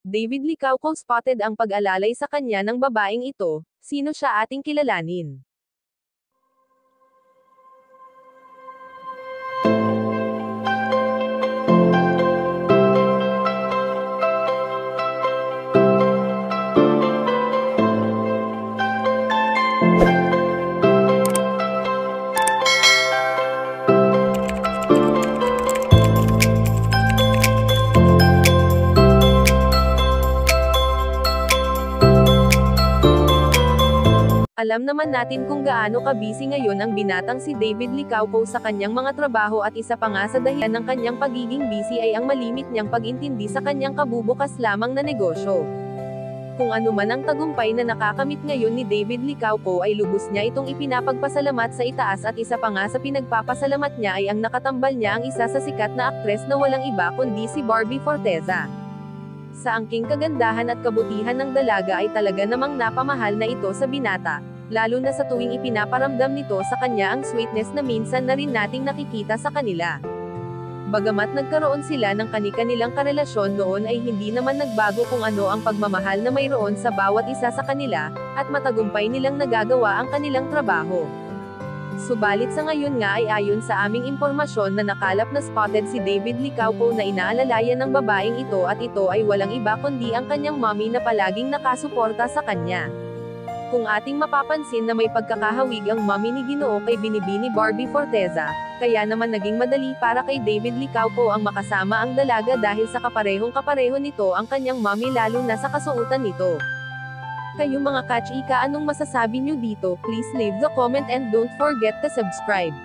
David Licauco spotted ang pag-alalay sa kanya ng babaeng ito. Sino siya ating kilalanin? Alam naman natin kung gaano ka-busy ngayon ang binatang si David Licauco sa kanyang mga trabaho at isa pa nga sa dahilan ng kanyang pagiging busy ay ang malimit niyang pag-intindi sa kanyang kabubukas lamang na negosyo. Kung ano man ang tagumpay na nakakamit ngayon ni David Licauco ay lubos niya itong ipinapagpasalamat sa itaas at isa pa nga sa pinagpapasalamat niya ay ang nakatambal niya ang isa sa sikat na aktres na walang iba kundi si Barbie Forteza. Sa angking kagandahan at kabutihan ng dalaga ay talaga namang napamahal na ito sa binata, lalo na sa tuwing ipinaparamdam nito sa kanya ang sweetness na minsan na rin nating nakikita sa kanila. Bagamat nagkaroon sila ng kani-kanilang karelasyon noon ay hindi naman nagbago kung ano ang pagmamahal na mayroon sa bawat isa sa kanila, at matagumpay nilang nagagawa ang kanilang trabaho. Subalit sa ngayon nga ay ayon sa aming impormasyon na nakalap na spotted si David Licauco na inaalalayan ng babaeng ito at ito ay walang iba kundi ang kanyang mommy na palaging nakasuporta sa kanya. Kung ating mapapansin na may pagkakahawig ang mommy ni Ginoo kay Binibini Barbie Forteza, kaya naman naging madali para kay David Licauco ang makasama ang dalaga dahil sa kaparehong-kapareho nito ang kanyang mommy lalo na sa kasuotan nito. Kayo mga ka-chika, anong masasabi nyo dito? Please leave the comment and don't forget to subscribe.